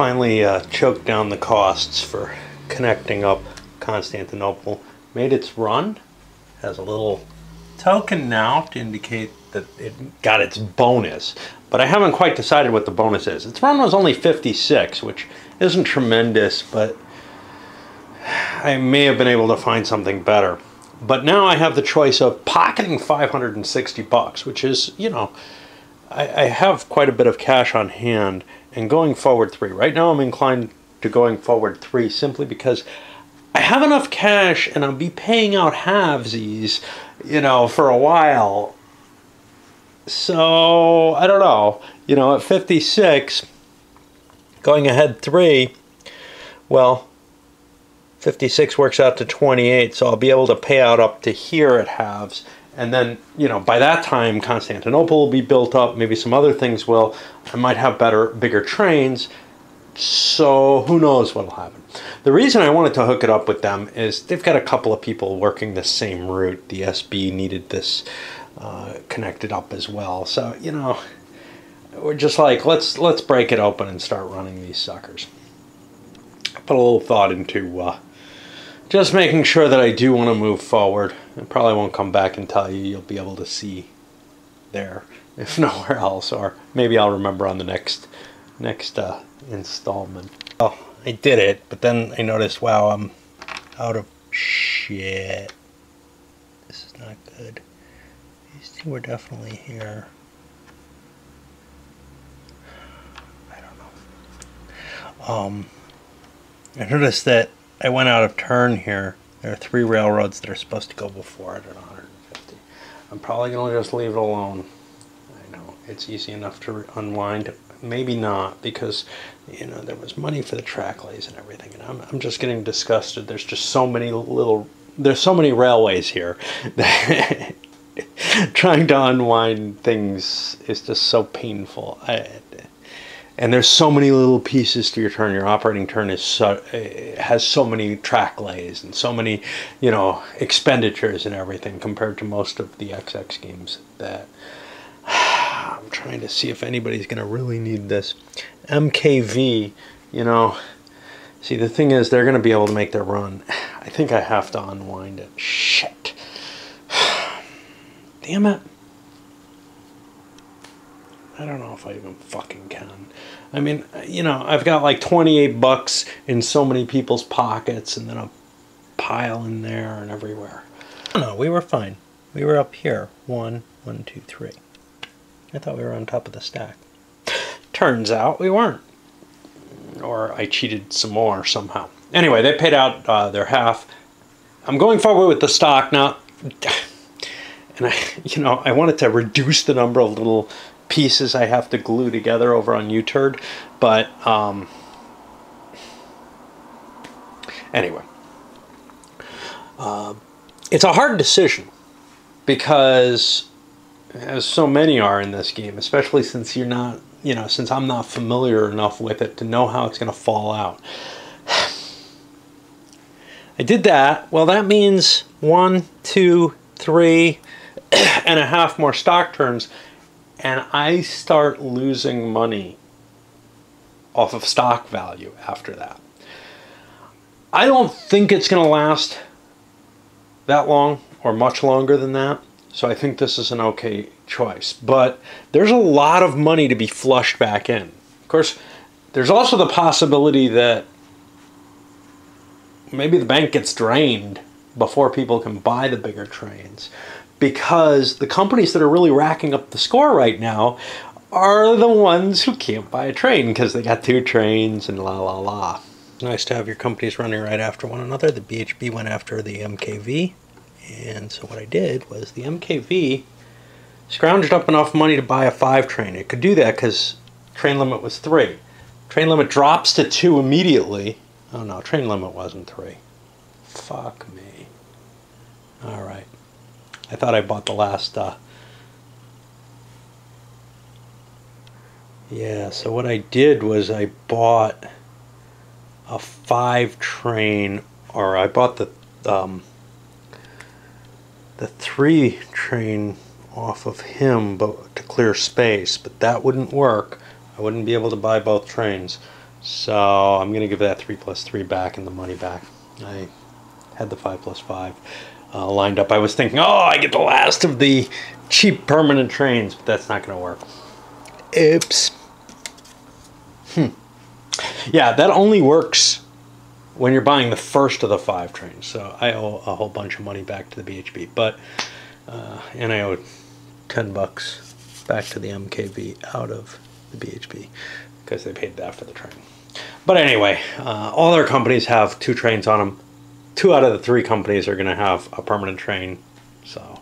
finally choked down the costs for connecting up Constantinople. Made its run. Has a little token now to indicate that it got its bonus. But I haven't quite decided what the bonus is. Its run was only 56, which isn't tremendous, but I may have been able to find something better. But now I have the choice of pocketing 560 bucks, which is, you know, I have quite a bit of cash on hand, and going forward 3. Right now I'm inclined to going forward 3 simply because I have enough cash and I'll be paying out halvesies, you know, for a while. So, I don't know. You know, at 56, going ahead 3, well, 56 works out to 28, so I'll be able to pay out up to here at halves. And then, you know, by that time, Constantinople will be built up. Maybe some other things will. I might have bigger trains. So who knows what'll happen. The reason I wanted to hook it up with them is they've got a couple of people working the same route. The SB needed this connected up as well. So, you know, we're just like, let's break it open and start running these suckers. Put a little thought into just making sure that I do want to move forward. I probably won't come back and tell you. You'll be able to see there, if nowhere else, or maybe I'll remember on the next installment. Oh, I did it, but then I noticed, wow, I'm out of shit. This is not good. These two were definitely here. I don't know. I noticed that I went out of turn here. There are 3 railroads that are supposed to go before it at 150. I'm probably going to just leave it alone. I know, it's easy enough to unwind. Maybe not, because, you know, there was money for the track lays and everything, and I'm just getting disgusted. There's just so many there's so many railways here that trying to unwind things is just so painful. And there's so many little pieces to your turn. Your operating turn is has so many track lays and so many, you know, expenditures and everything compared to most of the XX games that I'm trying to see if anybody's going to really need this. MKV, you know, see, the thing is they're going to be able to make their run. I think I have to unwind it. Shit. Damn it. I don't know if I even fucking can. I mean, you know, I've got like 28 bucks in so many people's pockets, and then a pile in there and everywhere. No, we were fine. We were up here. 1, 1, 2, 3. I thought we were on top of the stack. Turns out we weren't. Or I cheated some more somehow. Anyway, they paid out their half. I'm going forward with the stock now. And I wanted to reduce the number of little pieces I have to glue together over on youturd, but anyway, it's a hard decision because, as so many are in this game, especially since you're not, you know, since I'm not familiar enough with it to know how it's going to fall out. I did that. Well, that means 1, 2, 3 and a half more stock turns, and I start losing money off of stock value after that. I don't think it's going to last that long or much longer than that, so I think this is an okay choice. But there's a lot of money to be flushed back in. Of course, there's also the possibility that maybe the bank gets drained before people can buy the bigger trains, because the companies that are really racking up the score right now are the ones who can't buy a train because they got 2 trains and la la la. Nice to have your companies running right after one another. The BHB went after the MKV, and so what I did was the MKV scrounged up enough money to buy a 5 train. It could do that because train limit was 3. Train limit drops to 2 immediately. Oh no, train limit wasn't 3. Fuck me. Alright. I thought I bought the last, yeah, so what I did was I bought a 5 train, or I bought the 3 train off of him, but to clear space, but that wouldn't work. I wouldn't be able to buy both trains. So I'm going to give that 3 plus 3 back and the money back. I had the 5 plus 5 lined up. I was thinking, oh, I get the last of the cheap permanent trains, but that's not going to work. Oops. Yeah, that only works when you're buying the first of the 5 trains. So I owe a whole bunch of money back to the BHB, but and I owe $10 back to the MKV out of the BHB because they paid that for the train. But anyway, all their companies have 2 trains on them. 2 out of the 3 companies are going to have a permanent train, so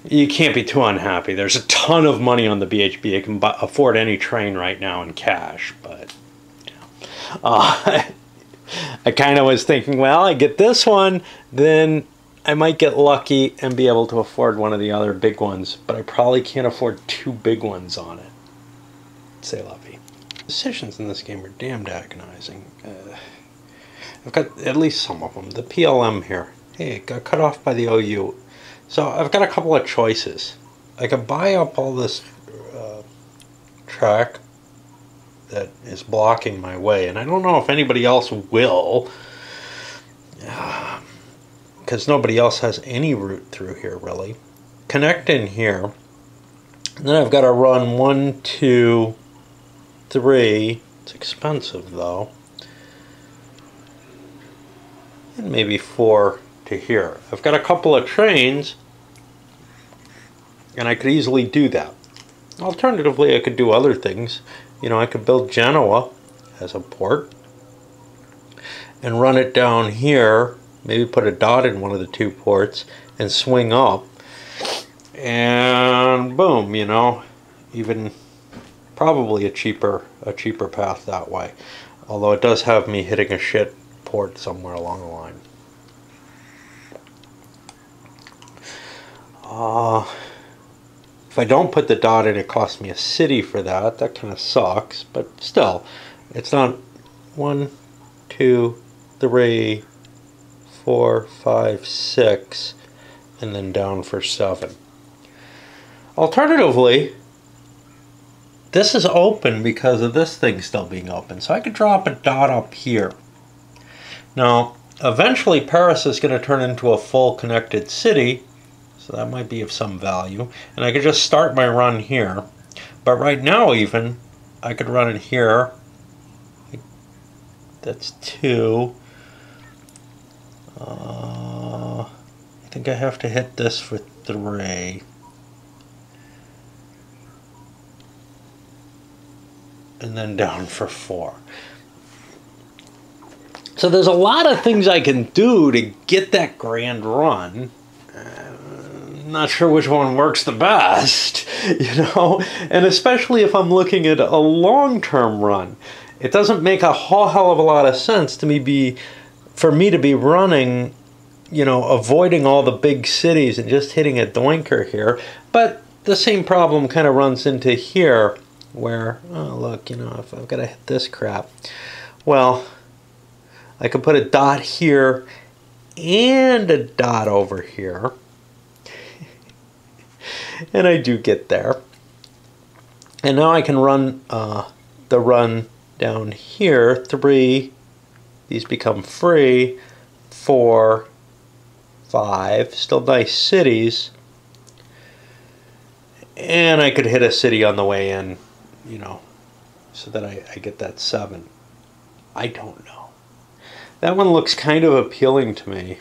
you can't be too unhappy. There's a ton of money on the BHB. You can afford any train right now in cash, but you know. I kind of was thinking, well, I get this one, then I might get lucky and be able to afford one of the other big ones, but I probably can't afford 2 big ones on it. C'est la vie. Decisions in this game are damned agonizing. I've got at least some of them. The PLM here, hey, it got cut off by the OU. So I've got a couple of choices. I could buy up all this track that is blocking my way, and I don't know if anybody else will, because nobody else has any route through here really. Connect in here, and then I've got to run 1, 2, 3. It's expensive though, and maybe 4 to here. I've got a couple of trains, and I could easily do that. Alternatively, I could do other things. You know, I could build Genoa as a port and run it down here, maybe put a dot in one of the 2 ports and swing up, and boom, you know, even probably a cheaper path that way. Although it does have me hitting a shit port somewhere along the line. If I don't put the dot in, it costs me a city for that. That kind of sucks, but still, it's not 1, 2, 3, 4, 5, 6, and then down for 7. Alternatively, this is open because of this thing still being open, so I could drop a dot up here. Now, eventually Paris is going to turn into a full connected city, so that might be of some value. And I could just start my run here. But right now even, I could run it here. That's 2. I think I have to hit this for 3. And then down for 4. So there's a lot of things I can do to get that grand run. Not sure which one works the best, you know, and especially if I'm looking at a long-term run, it doesn't make a whole hell of a lot of sense to me for me to be running, you know, avoiding all the big cities and just hitting a doinker here. But the same problem kind of runs into here, where, oh look, you know, if I've got to hit this crap, well, I could put a dot here and a dot over here. And I do get there. And now I can run the run down here. 3, these become free. 4, 5, still nice cities. And I could hit a city on the way in, you know, so that I get that 7. I don't know. That one looks kind of appealing to me.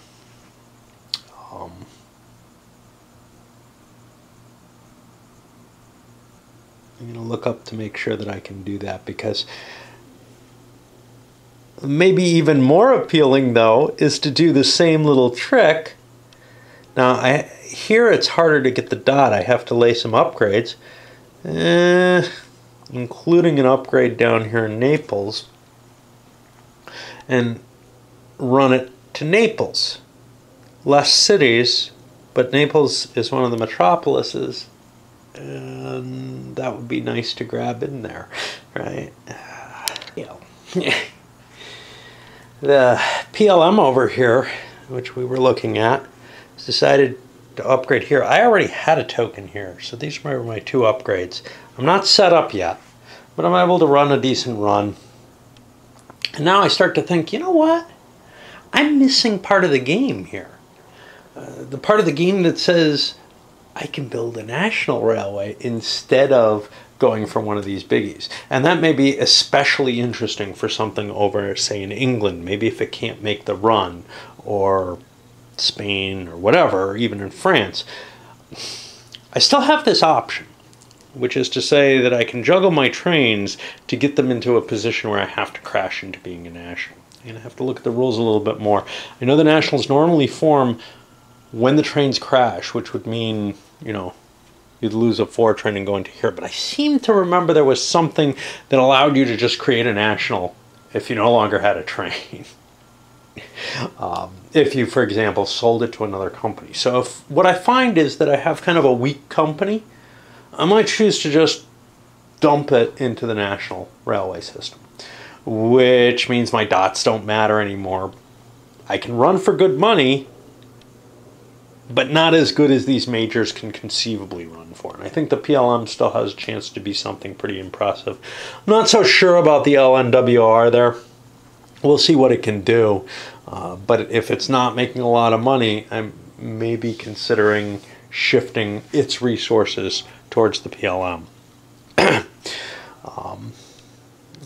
I'm going to look up to make sure that I can do that, because maybe even more appealing though is to do the same little trick. Now here it's harder to get the dot. I have to lay some upgrades, including an upgrade down here in Naples, and run it to Naples. Less cities, but Naples is one of the metropolises. And that would be nice to grab in there, right? You know, the PLM over here, which we were looking at, has decided to upgrade here. I already had a token here, so these are my 2 upgrades. I'm not set up yet, but I'm able to run a decent run. And now I start to think, you know what? I'm missing part of the game here. The part of the game that says I can build a national railway instead of going for one of these biggies. And that may be especially interesting for something over, say, in England. Maybe if it can't make the run, or Spain, or whatever, or even in France. I still have this option, which is to say that I can juggle my trains to get them into a position where I have to crash into being a national. And I have to look at the rules a little bit more. I know the nationals normally form when the trains crash, which would mean, you know, you'd lose a 4 train and go into here. But I seem to remember there was something that allowed you to just create a national if you no longer had a train. If you, for example, sold it to another company. So if what I find is that I have kind of a weak company, I might choose to just dump it into the national railway system, which means my dots don't matter anymore. I can run for good money, but not as good as these majors can conceivably run for. And I think the PLM still has a chance to be something pretty impressive. I'm not so sure about the LNWR there. We'll see what it can do. But if it's not making a lot of money, I'm maybe considering shifting its resources towards the PLM.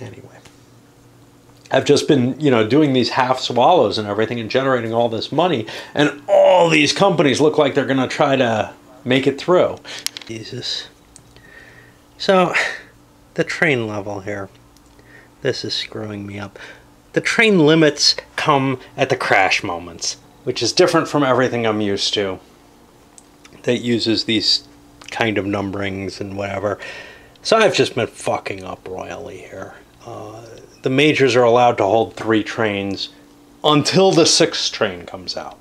Anyway, I've just been, you know, doing these half swallows and everything and generating all this money, and all these companies look like they're going to try to make it through. Jesus. So, the train level here. This is screwing me up. The train limits come at the crash moments, which is different from everything I'm used to that uses these kind of numberings and whatever. So I've just been fucking up royally here. The majors are allowed to hold 3 trains until the 6th train comes out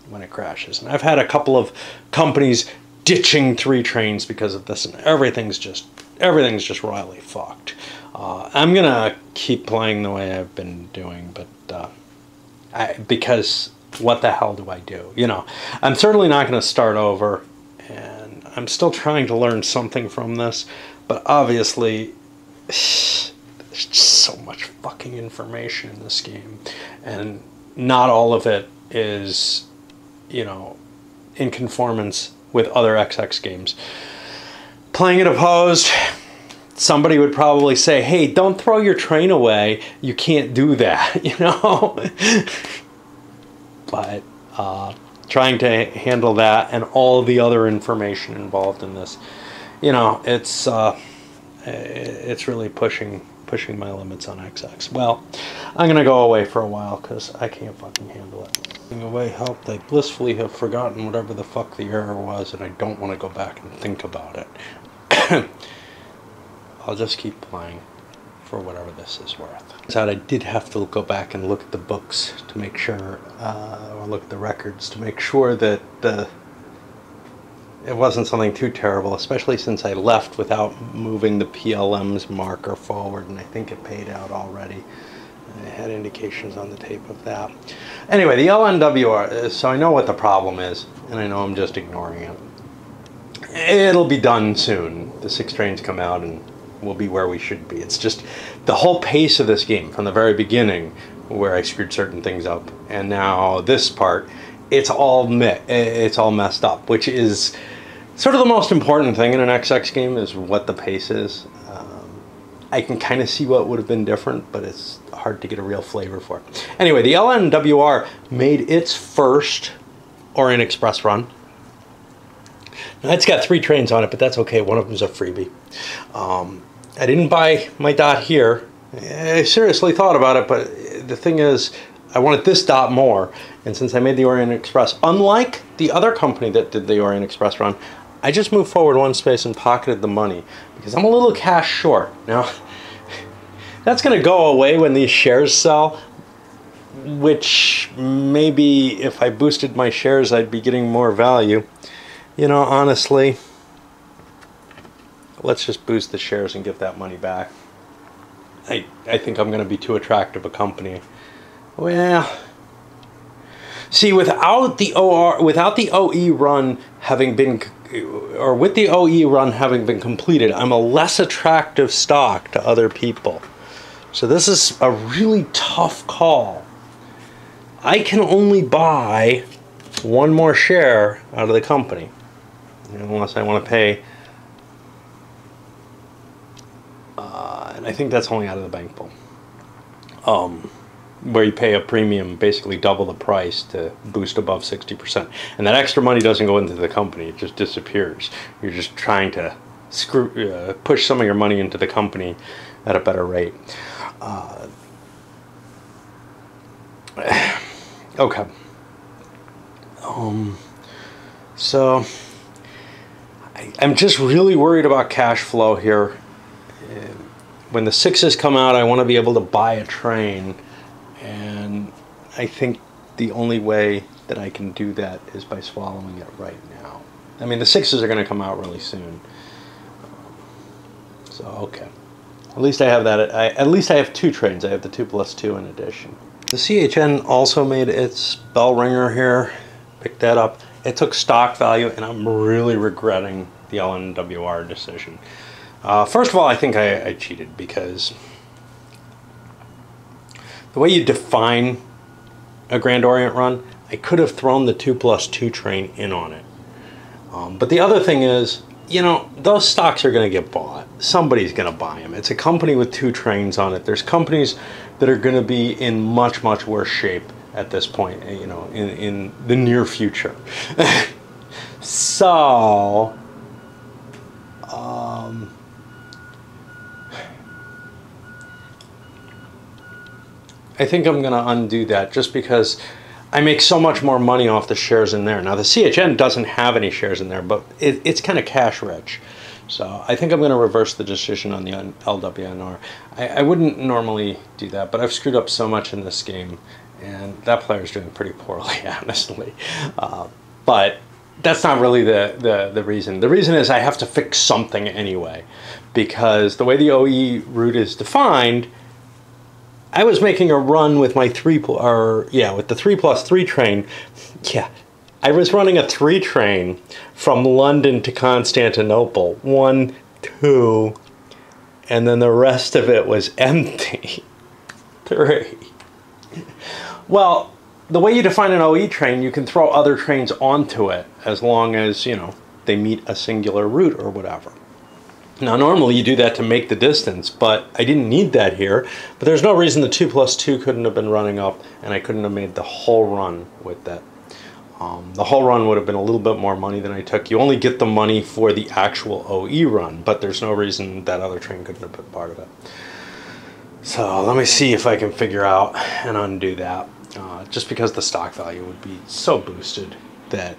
when it crashes. And I've had a couple of companies ditching 3 trains because of this, and everything's just royally fucked. I'm gonna keep playing the way I've been doing, but because what the hell do I do? You know, I'm certainly not going to start over, and I'm still trying to learn something from this, but obviously there's just so much fucking information in this game, and not all of it is, you know, in conformance with other XX games. Playing it opposed, somebody would probably say, hey, don't throw your train away, you can't do that, you know? But trying to handle that and all the other information involved in this, you know, it's really pushing my limits on XX. Well, I'm gonna go away for a while because I can't fucking handle it. Away helped. I blissfully have forgotten whatever the fuck the error was, and I don't want to go back and think about it. I'll just keep playing for whatever this is worth. So I did have to go back and look at the books to make sure, or look at the records to make sure that it wasn't something too terrible, especially since I left without moving the PLM's marker forward, and I think it paid out already. I had indications on the tape of that. Anyway, the LNWR, so I know what the problem is, and I know I'm just ignoring it. It'll be done soon. The 6 trains come out and we'll be where we should be. It's just the whole pace of this game from the very beginning where I screwed certain things up, and now this part, it's all messed up, which is sort of the most important thing in an XX game, is what the pace is. I can kind of see what would have been different, but it's hard to get a real flavor for it. Anyway, the LNWR made its first Orient Express run. Now, it's got 3 trains on it, but that's okay. One of them's a freebie. I didn't buy my dot here. I seriously thought about it, but the thing is, I wanted this dot more. And since I made the Orient Express, unlike the other company that did the Orient Express run, I just moved forward 1 space and pocketed the money because I'm a little cash short. Now, that's going to go away when these shares sell, which maybe if I boosted my shares, I'd be getting more value. You know, honestly, let's just boost the shares and get that money back. I think I'm going to be too attractive a company. Well, see, without the OE run having been, or with the OE run having been completed, I'm a less attractive stock to other people. So this is a really tough call. I can only buy one more share out of the company, unless I want to pay, and I think that's only out of the bank pool, where you pay a premium, basically double the price to boost above 60%. And that extra money doesn't go into the company, it just disappears. You're just trying to push some of your money into the company at a better rate. Okay. So I'm just really worried about cash flow here. When the 6s come out, I want to be able to buy a train, and I think the only way that I can do that is by swallowing it right now. I mean, the 6s are going to come out really soon. So okay, at least I have that. At least I have 2 trains. I have the 2+2 in addition. The CHN also made its bell ringer here. Picked that up. It took stock value, and I'm really regretting the LNWR decision. First of all, I think I cheated, because the way you define a Grand Orient run, I could have thrown the 2+2 train in on it. But the other thing is, those stocks are going to get bought. Somebody's going to buy them. It's a company with 2 trains on it. There's companies that are going to be in much, much worse shape at this point, in the near future. So, I think I'm going to undo that, just because I make so much more money off the shares in there. Now, the CHN doesn't have any shares in there, but it's kind of cash rich. So I think I'm going to reverse the decision on the LWNR. I wouldn't normally do that, but I've screwed up so much in this game, and that player's doing pretty poorly, honestly. But that's not really the reason. The reason is I have to fix something anyway, because the way the OE route is defined, I was making a run with my with the 3+3 train. Yeah, I was running a 3 train from London to Constantinople. 1, 2, and then the rest of it was empty. 3. Well, the way you define an OE train, you can throw other trains onto it, as long as, they meet a singular route or whatever. Now, normally you do that to make the distance, but I didn't need that here. But there's no reason the 2+2 couldn't have been running up, and I couldn't have made the whole run with that. The whole run would have been a little bit more money than I took. You only get the money for the actual OE run, but there's no reason that other train couldn't have been part of it. So let me see if I can figure out and undo that. Just because the stock value would be so boosted that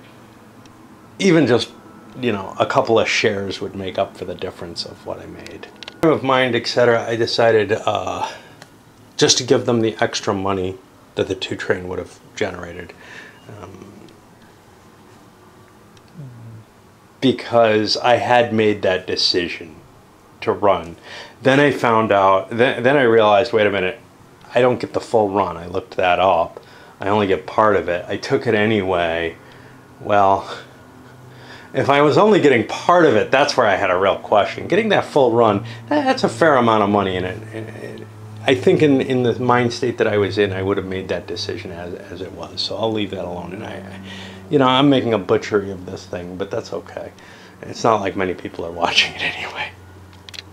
even just a couple of shares would make up for the difference of what I made. Frame of mind, etc., I decided just to give them the extra money that the 2 train would have generated. Because I had made that decision to run. Then I found out, then I realized, wait a minute, I don't get the full run. I looked that up. I only get part of it. I took it anyway. Well, if I was only getting part of it, that's where I had a real question. Getting that full run, that's a fair amount of money in it. I think in the mind state that I was in, I would have made that decision as it was. So I'll leave that alone. And I'm making a butchery of this thing, but that's okay. It's not like many people are watching it anyway.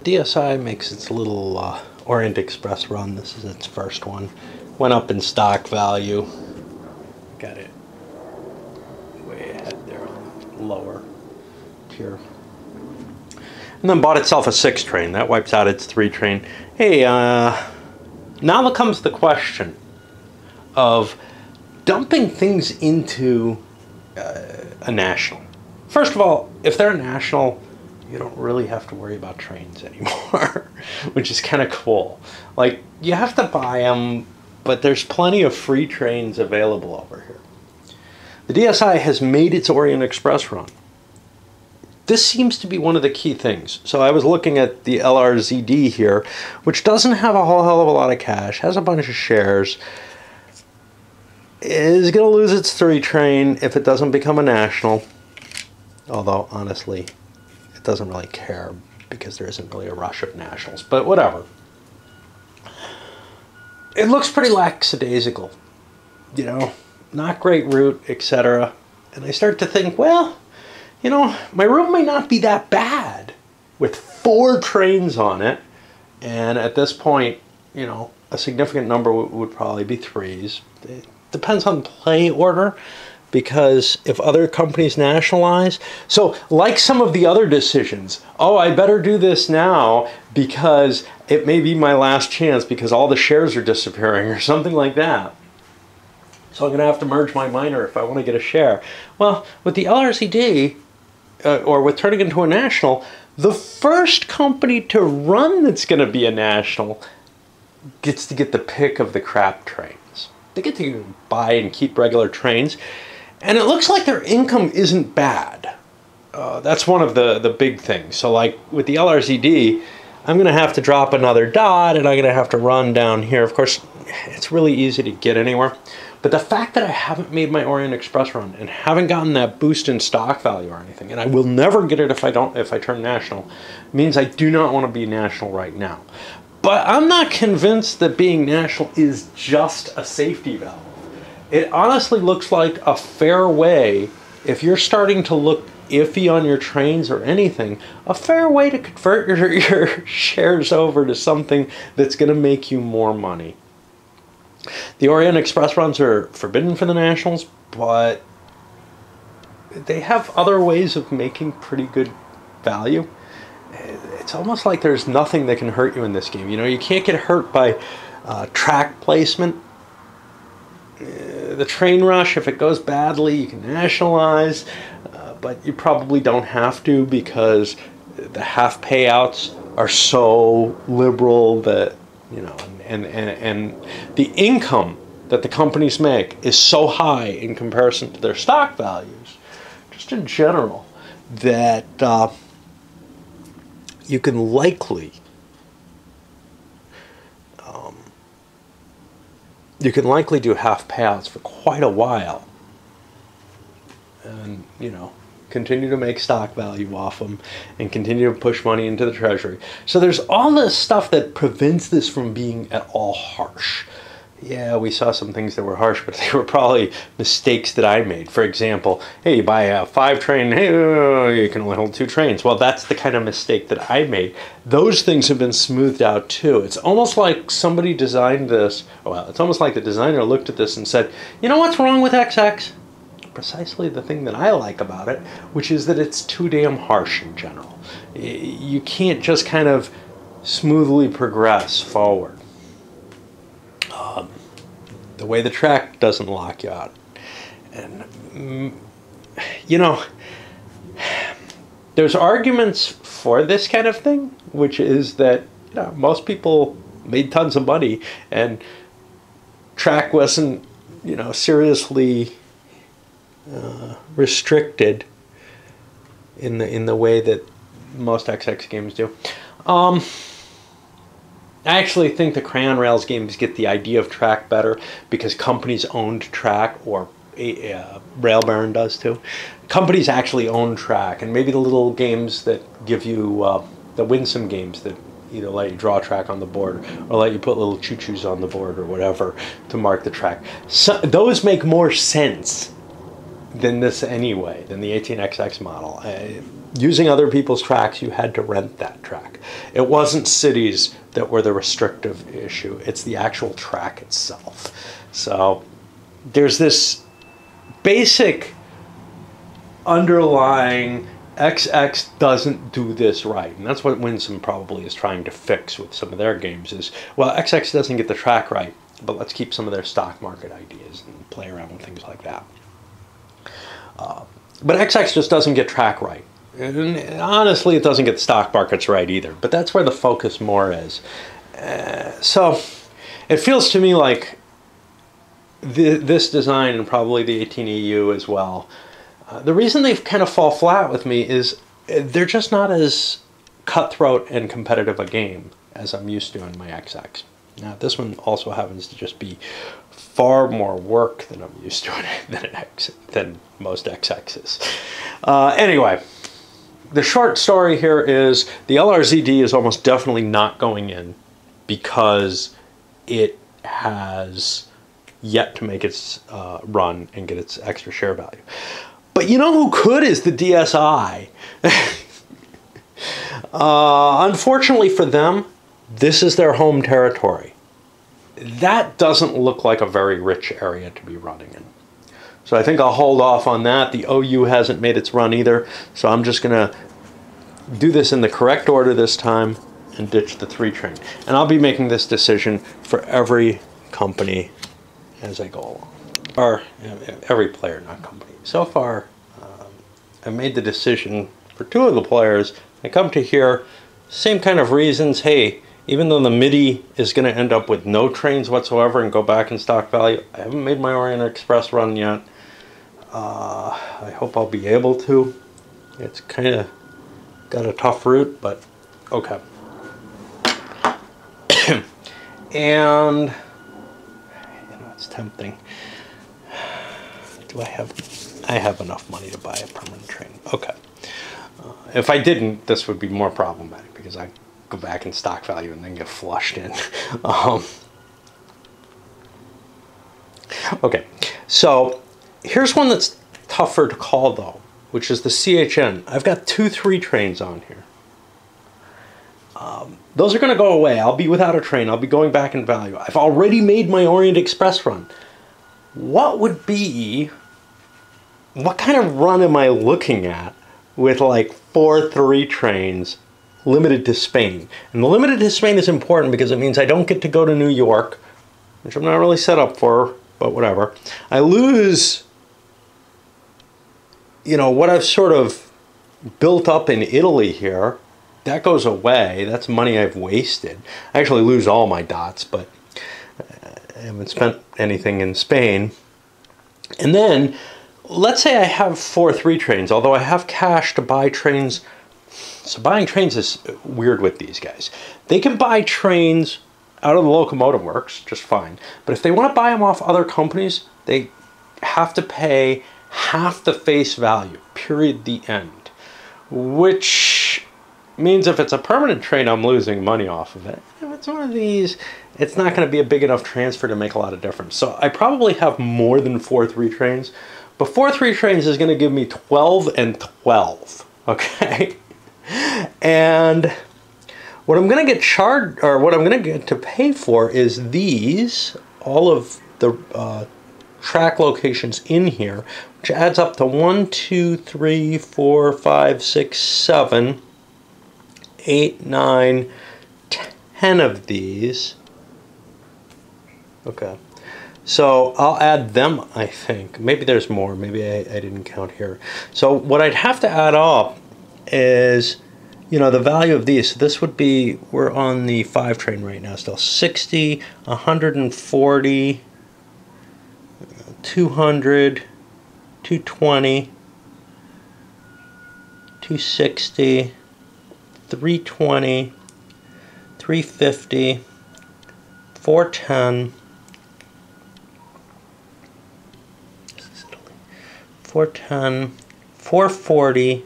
DSI makes its little Orient Express run. This is its first one. Went up in stock value. Got it way ahead there on the lower tier. And then bought itself a 6 train. That wipes out its 3 train. Hey, now comes the question of dumping things into a national. First of all, if they're a national, you don't really have to worry about trains anymore, which is kind of cool. Like, you have to buy them, but there's plenty of free trains available over here. The DSI has made its Orient Express run. This seems to be one of the key things. So I was looking at the LRZD here, which doesn't have a whole hell of a lot of cash, has a bunch of shares, is going to lose its 3 train if it doesn't become a national. Although, honestly, it doesn't really care because there isn't really a rush of nationals. But whatever. it looks pretty lackadaisical, you know, not great route, etc. And I start to think, well, you know, my route may not be that bad with 4 trains on it. And at this point, you know, a significant number would probably be 3s. It depends on play order, because if other companies nationalize, so like some of the other decisions, oh, I better do this now because it may be my last chance because all the shares are disappearing or something like that. So I'm going to have to merge my miner if I want to get a share. Well, with the LRCD, or with turning into a national, the first company to run that's going to be a national gets to get the pick of the crap trains. They get to buy and keep regular trains. And it looks like their income isn't bad. That's one of the big things. So like with the LRCD, I'm going to have to drop another dot and I'm going to have to run down here. Of course, it's really easy to get anywhere. But the fact that I haven't made my Orient Express run and haven't gotten that boost in stock value or anything, and I will never get it if I turn national, means I do not want to be national right now. But I'm not convinced that being national is just a safety valve. It honestly looks like a fair way, if you're starting to look iffy on your trains or anything, a fair way to convert your shares over to something that's going to make you more money. The Orient Express runs are forbidden for the nationals, but they have other ways of making pretty good value. It's almost like there's nothing that can hurt you in this game. You know, you can't get hurt by track placement. The train rush, if it goes badly, you can nationalize, but you probably don't have to because the half payouts are so liberal that, you know, and the income that the companies make is so high in comparison to their stock values, just in general, that you can likely do half payouts for quite a while and, you know, continue to make stock value off them and continue to push money into the treasury. So there's all this stuff that prevents this from being at all harsh. Yeah, we saw some things that were harsh, but they were probably mistakes that I made. For example, hey, you buy a 5 train, hey, you can only hold 2 trains. Well, that's the kind of mistake that I made. Those things have been smoothed out too. It's almost like somebody designed this, well, it's almost like the designer looked at this and said, you know what's wrong with XX? Precisely the thing that I like about it, which is that it's too damn harsh in general. You can't just kind of smoothly progress forward. The way the track doesn't lock you out. And, you know, there's arguments for this kind of thing, which is that, you know, most people made tons of money and track wasn't, you know, seriously restricted in the way that most XX games do. I actually think the Crayon Rails games get the idea of track better because companies owned track, or Rail Baron does too. Companies actually own track, and maybe the little games that give you, the Winsome games that either let you draw a track on the board or let you put little choo-choos on the board or whatever to mark the track. So, those make more sense than this anyway, than the 18XX model. Using other people's tracks, you had to rent that track. It wasn't cities that were the restrictive issue. It's the actual track itself. So there's this basic underlying XX doesn't do this right. And that's what Winsome probably is trying to fix with some of their games is, well, XX doesn't get the track right, but let's keep some of their stock market ideas and play around with things like that. But XX just doesn't get track right. And honestly, it doesn't get the stock markets right either. But that's where the focus more is. So it feels to me like this design, and probably the 18EU as well, the reason they kind of fall flat with me is they're just not as cutthroat and competitive a game as I'm used to in my XX. Now, this one also happens to just be far more work than I'm used to than most XXs. Anyway, the short story here is the LRZD is almost definitely not going in because it has yet to make its run and get its extra share value. But you know who could is the DSI. Unfortunately for them, this is their home territory. That doesn't look like a very rich area to be running in. So I think I'll hold off on that. The OU hasn't made its run either, so I'm just going to do this in the correct order this time and ditch the 3 train. And I'll be making this decision for every company as I go along. Or every player, not company. So far, I made the decision for 2 of the players. I come to here, same kind of reasons. Hey, even though the MIDI is going to end up with no trains whatsoever and go back in stock value, I haven't made my Orient Express run yet. I hope I'll be able to. It's kind of got a tough route, but okay. And, you know, it's tempting. Do I have enough money to buy a permanent train? Okay. If I didn't, this would be more problematic because I go back in stock value and then get flushed in. Okay, so here's one that's tougher to call though, which is the CHN. I've got 2 3 trains on here. Those are going to go away. I'll be without a train. I'll be going back in value. I've already made my Orient Express run. What kind of run am I looking at with like 4 3 trains limited to Spain? And the limited to Spain is important because it means I don't get to go to New York, which I'm not really set up for, but whatever. I lose, you know, what I've sort of built up in Italy here. That goes away. That's money I've wasted. I actually lose all my dots, but I haven't spent anything in Spain. And then, let's say I have 4 3 trains, although I have cash to buy trains. So buying trains is weird with these guys. They can buy trains out of the locomotive works, just fine. But if they want to buy them off other companies, they have to pay half the face value, period, the end. Which means if it's a permanent train, I'm losing money off of it. If it's one of these, it's not going to be a big enough transfer to make a lot of difference. So I probably have more than 4 3 trains. But 4 3 trains is going to give me 12 and 12. Okay? And what I'm going to get charged, or what I'm going to get to pay for is these, all of the track locations in here, which adds up to 1, 2, 3, 4, 5, 6, 7, 8, 9, 10 of these. Okay. So I'll add them, I think. Maybe there's more. Maybe I didn't count here. So what I'd have to add up is, you know, the value of these. So this would be, we're on the 5 train right now still. 60, 140, 200, 220, 260, 320, 350, 410, 410, 440,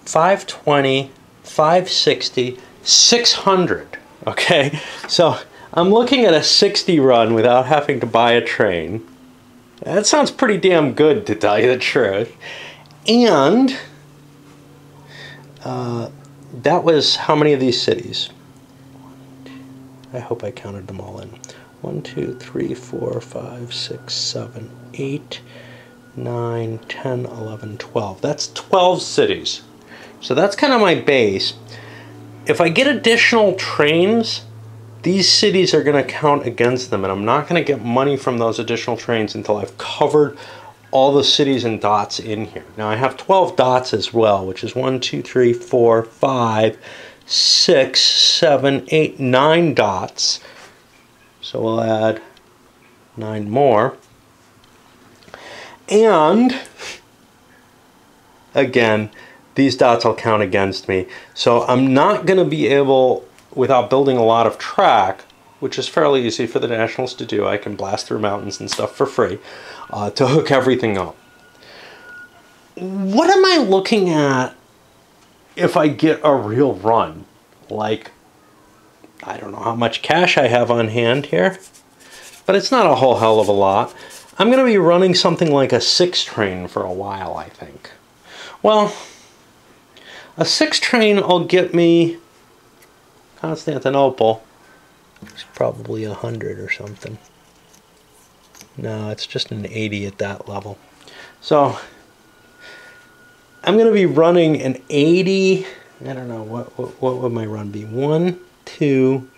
520, 560, 600. Okay, so I'm looking at a 60 run without having to buy a train. That sounds pretty damn good, to tell you the truth. And that was how many of these cities? I hope I counted them all in. 1, 2, 3, 4, 5, 6, 7, 8, 9, 10, 11, 12. That's 12 cities. So that's kind of my base. If I get additional trains, these cities are going to count against them, and I'm not going to get money from those additional trains until I've covered all the cities and dots in here. Now I have 12 dots as well, which is 1, 2, 3, 4, 5, 6, 7, 8, 9 dots. So we'll add 9 more. And again, these dots will count against me. So I'm not going to be able, without building a lot of track, which is fairly easy for the Nationals to do, I can blast through mountains and stuff for free, to hook everything up. What am I looking at if I get a real run? Like, I don't know how much cash I have on hand here. but it's not a whole hell of a lot. I'm going to be running something like a 6 train for a while, I think. Well, a 6 train will get me Constantinople. It's probably 100 or something. No, it's just an 80 at that level. So I'm going to be running an 80. I don't know, what would my run be? 1, 2,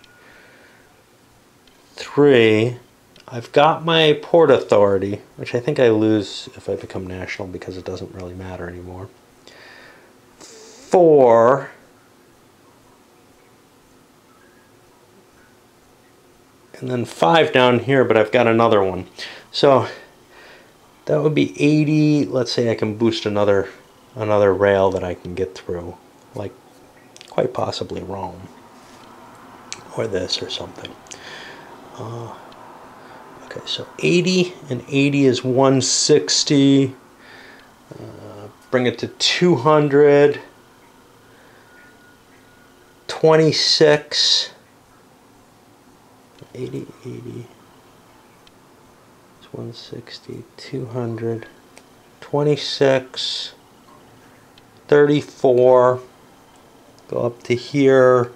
3. I've got my Port Authority, which I think I lose if I become national because it doesn't really matter anymore. 4. And then 5 down here, but I've got another one. So that would be 80. Let's say I can boost another rail that I can get through, like quite possibly Rome or this or something. Okay, so 80 and 80 is 160. Bring it to 200. 26. 80, 80. It's 160, 200. 26. 34. Go up to here.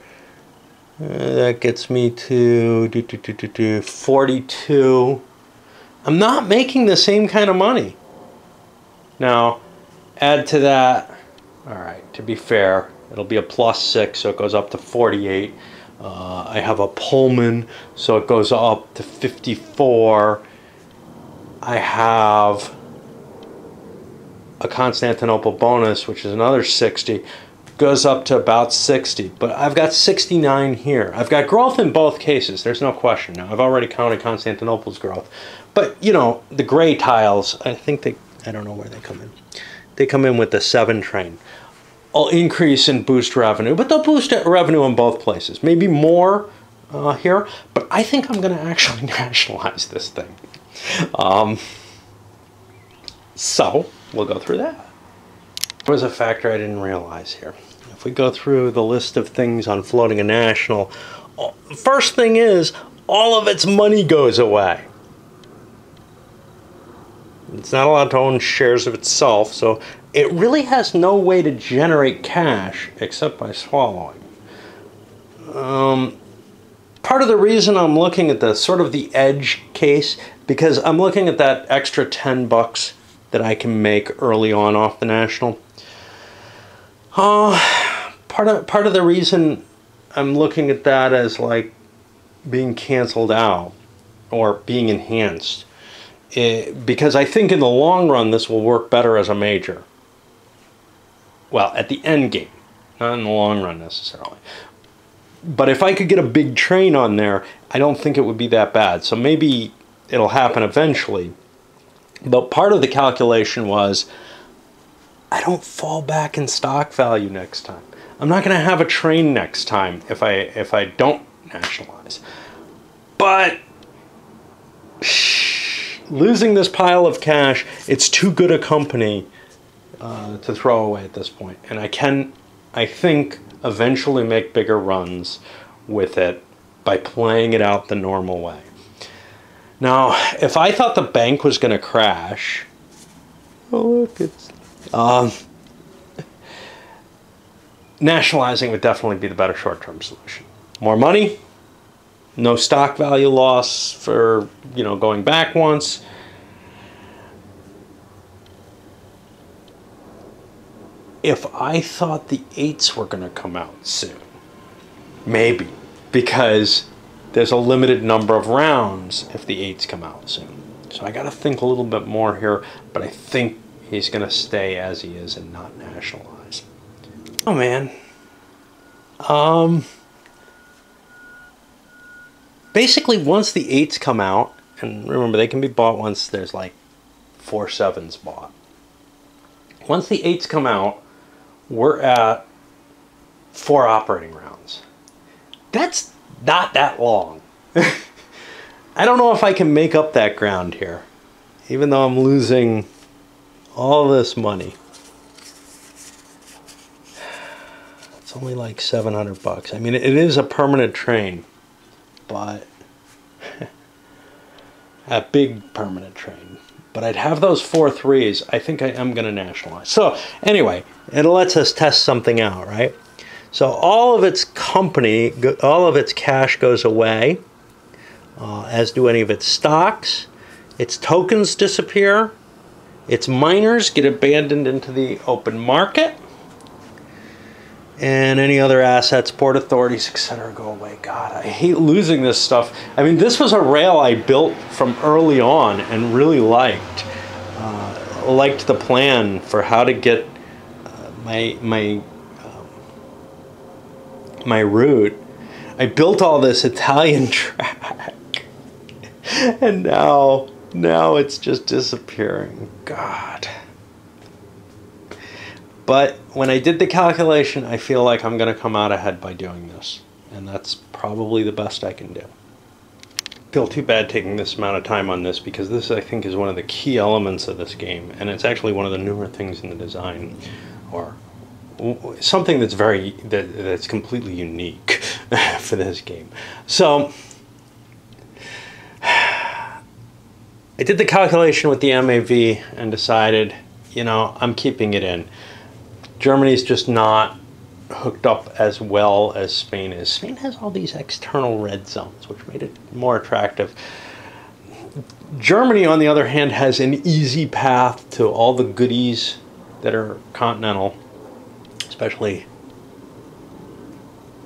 That gets me to 42. I'm not making the same kind of money. Now, add to that, all right, to be fair, it'll be a +6, so it goes up to 48. I have a Pullman, so it goes up to 54. I have a Constantinople bonus, which is another 60. Goes up to about 60, but I've got 69 here. I've got growth in both cases, there's no question. Now, I've already counted Constantinople's growth, but you know, the gray tiles, I don't know where they come in. They come in with the 7 train. I'll increase and boost revenue, but they'll boost revenue in both places. Maybe more here, but I think I'm going to actually nationalize this thing. So, we'll go through that. There was a factor I didn't realize here. If we go through the list of things on floating a national, first thing is, all of its money goes away. It's not allowed to own shares of itself, so it really has no way to generate cash except by swallowing. Part of the reason I'm looking at the sort of the edge case, because I'm looking at that extra 10 bucks that I can make early on off the national. Part of the reason I'm looking at that as like being canceled out or being enhanced, because I think in the long run this will work better as a major. Well, at the end game, not in the long run necessarily. But if I could get a big train on there, I don't think it would be that bad. So maybe it'll happen eventually. But part of the calculation was, I don't fall back in stock value next time. I'm not going to have a train next time if I don't nationalize. But losing this pile of cash, it's too good a company to throw away at this point. And I think, eventually make bigger runs with it by playing it out the normal way. Now, if I thought the bank was going to crash, oh look, it's nationalizing would definitely be the better short-term solution. More money, no stock value loss for, you know, going back once. If I thought the 8s were going to come out soon, maybe, because there's a limited number of rounds if the 8s come out soon. So I got to think a little bit more here, but I think he's going to stay as he is and not nationalize. Oh man. Basically, once the 8s come out, and remember they can be bought once there's like 4 7s bought. Once the 8s come out, we're at 4 operating rounds. That's not that long. I don't know if I can make up that ground here, even though I'm losing all this money. It's only like 700 bucks. I mean, it is a permanent train, but a big permanent train. But I'd have those 4 3s. I think I am going to nationalize. So anyway, it lets us test something out, right? So all of its company, all of its cash goes away, as do any of its stocks. Its tokens disappear. Its miners get abandoned into the open market. And any other assets, port authorities, etc. go away. God, I hate losing this stuff. I mean, this was a rail I built from early on and really liked. Liked the plan for how to get my route. I built all this Italian track, and now it's just disappearing. God. But when I did the calculation, I feel like I'm going to come out ahead by doing this. And that's probably the best I can do. I feel too bad taking this amount of time on this, because this, I think, is one of the key elements of this game. And it's actually one of the newer things in the design, or something that's that's completely unique for this game. So I did the calculation with the MAV and decided, you know, I'm keeping it in. Germany's just not hooked up as well as Spain is. Spain has all these external red zones, which made it more attractive. Germany, on the other hand, has an easy path to all the goodies that are continental, especially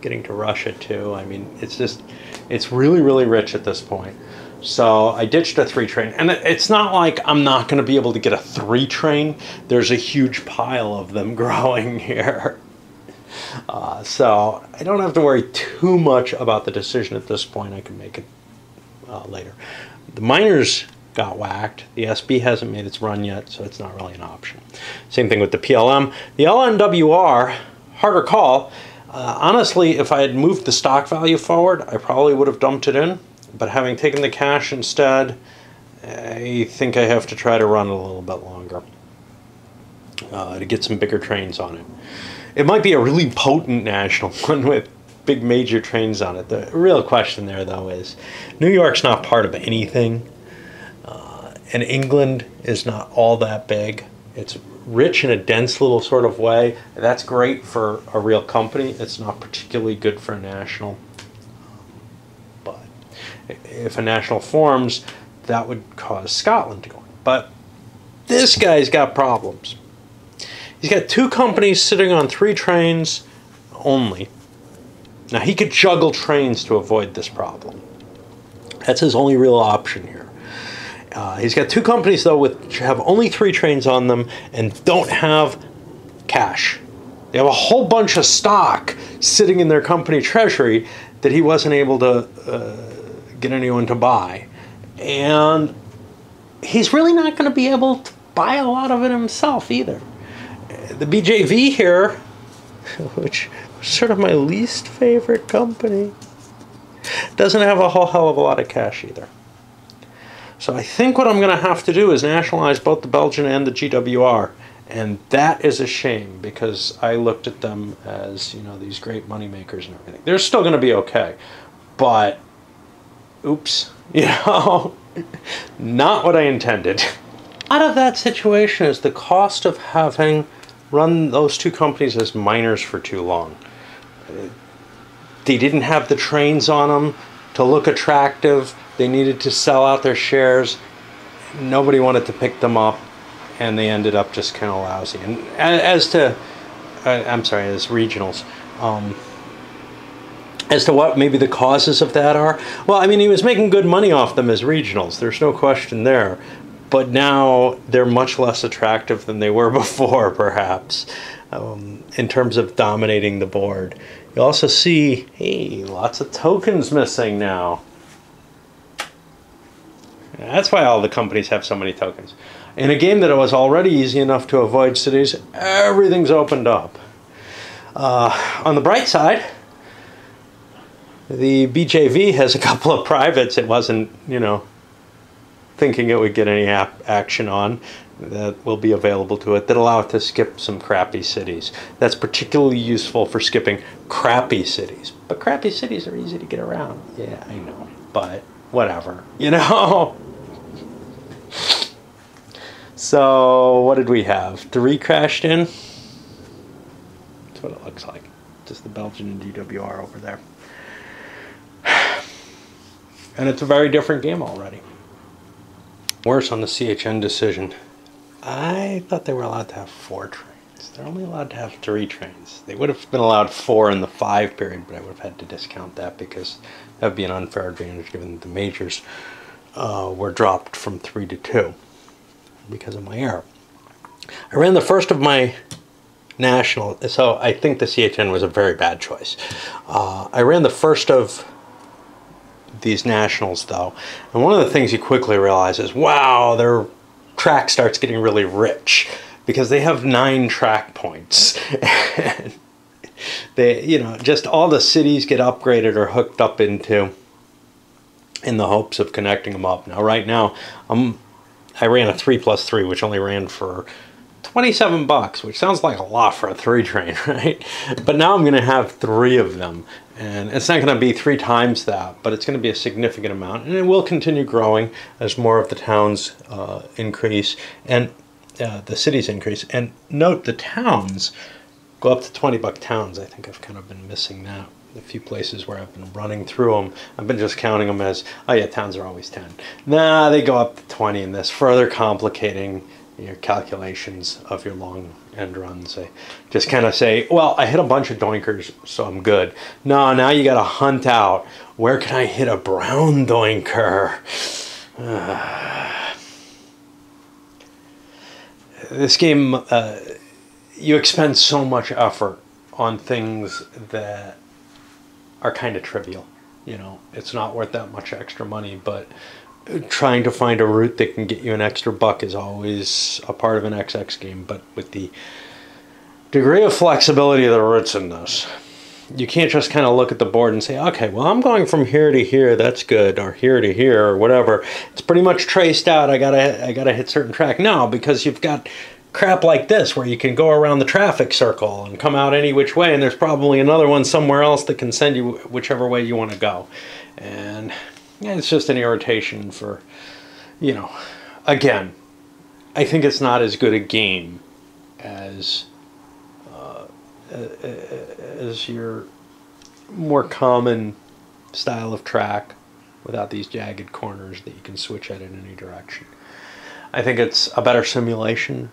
getting to Russia too. I mean, it's really, really rich at this point. So I ditched a 3 train, and it's not like I'm not going to be able to get a 3 train. There's a huge pile of them growing here. So I don't have to worry too much about the decision at this point. I can make it later. The miners got whacked. The SB hasn't made its run yet, so it's not really an option. Same thing with the PLM. The LNWR, harder call. Honestly, if I had moved the stock value forward, I probably would have dumped it in. But having taken the cash instead, I think I have to try to run it a little bit longer to get some bigger trains on it. It might be a really potent national one with big major trains on it. The real question there, though, is New York's not part of anything, and England is not all that big. It's rich in a dense little sort of way. That's great for a real company. It's not particularly good for a national. If a national forms, that would cause Scotland to go in. But this guy's got problems. He's got 2 companies sitting on 3 trains only. Now, he could juggle trains to avoid this problem. That's his only real option here. He's got 2 companies, though, which have only 3 trains on them and don't have cash. They have a whole bunch of stock sitting in their company treasury that he wasn't able to get anyone to buy, and he's really not going to be able to buy a lot of it himself either. The BJV here, which is sort of my least favorite company, doesn't have a whole hell of a lot of cash either. So I think what I'm going to have to do is nationalize both the Belgian and the GWR, and that is a shame, because I looked at them as, you know, these great money makers and everything. They're still going to be okay, but oops, you know, not what I intended. Out of that situation is the cost of having run those 2 companies as miners for too long. They didn't have the trains on them to look attractive. They needed to sell out their shares. Nobody wanted to pick them up, and they ended up just kind of lousy. And as to, as regionals, as to what maybe the causes of that are, well, I mean, he was making good money off them as regionals. There's no question there. But now they're much less attractive than they were before, perhaps, in terms of dominating the board. You also see, hey, lots of tokens missing now. That's why all the companies have so many tokens. In a game that was already easy enough to avoid cities, everything's opened up. On the bright side, the BJV has a couple of privates it wasn't, you know, thinking it would get any action on that will be available to it that allow it to skip some crappy cities. That's particularly useful for skipping crappy cities. But crappy cities are easy to get around. Yeah, I know. But whatever, you know. So what did we have? 3 crashed in. That's what it looks like. Just the Belgian and GWR over there. And it's a very different game already. Worse on the CHN decision. I thought they were allowed to have 4 trains. They're only allowed to have 3 trains. They would have been allowed 4 in the 5 period, but I would have had to discount that because that would be an unfair advantage given that the majors were dropped from 3 to 2 because of my error. I ran the first of my national, so I think the CHN was a very bad choice. I ran the first of these nationals though, and one of the things you quickly realize is, wow, their track starts getting really rich because they have 9 track points. And they, you know, just all the cities get upgraded or hooked up into in the hopes of connecting them up. Now right now I ran a 3+3, which only ran for $27, which sounds like a lot for a 3 train, right? But now I'm going to have 3 of them, and it's not going to be 3 times that, but it's going to be a significant amount, and it will continue growing as more of the towns increase and the cities increase. And note, the towns go up to $20 towns. I think I've kind of been missing that. A few places where I've been running through them, I've been just counting them as, oh yeah, towns are always 10. Nah, they go up to 20, and this further complicating your calculations of your long end runs. They just kind of say, well, I hit a bunch of doinkers, so I'm good. No, now you got to hunt out, where can I hit a brown doinker? This game, you expend so much effort on things that are kind of trivial. You know, it's not worth that much extra money, but trying to find a route that can get you an extra buck is always a part of an XX game. But with the degree of flexibility of the routes in this, you can't just kind of look at the board and say, okay, well, I'm going from here to here, that's good, or here to here, or whatever. It's pretty much traced out. I gotta hit certain track. No, because you've got crap like this where you can go around the traffic circle and come out any which way, and there's probably another one somewhere else that can send you whichever way you want to go. And yeah, it's just an irritation for, you know, again, I think it's not as good a game as your more common style of track without these jagged corners that you can switch at in any direction. I think it's a better simulation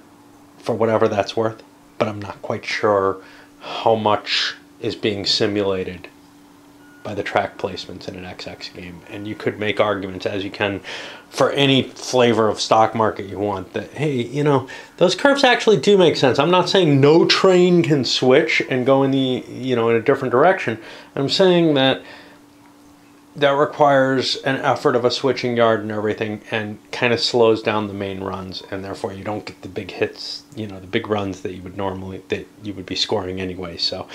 for whatever that's worth, but I'm not quite sure how much is being simulated by the track placements in an XX game. And you could make arguments, as you can for any flavor of stock market you want, that, hey, you know, those curves actually do make sense. I'm not saying no train can switch and go in the, you know, in a different direction. I'm saying that that requires an effort of a switching yard and everything, and kind of slows down the main runs, and therefore you don't get the big hits, you know, the big runs that you would normally, that you would be scoring anyway. So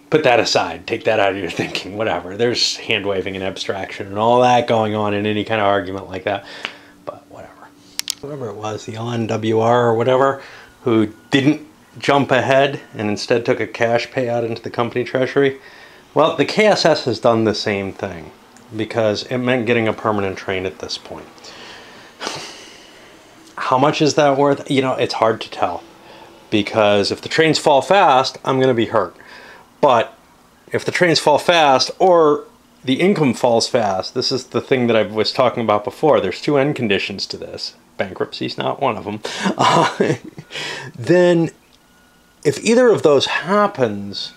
put that aside, take that out of your thinking, whatever. There's hand waving and abstraction and all that going on in any kind of argument like that, but whatever. Whoever it was, the LNWR or whatever, who didn't jump ahead and instead took a cash payout into the company treasury. Well, the KSS has done the same thing, because it meant getting a permanent train at this point. How much is that worth? You know, it's hard to tell, because if the trains fall fast, I'm going to be hurt. But if the trains fall fast, or the income falls fast, this is the thing that I was talking about before. There's 2 end conditions to this. Bankruptcy's not one of them. Then, if either of those happens,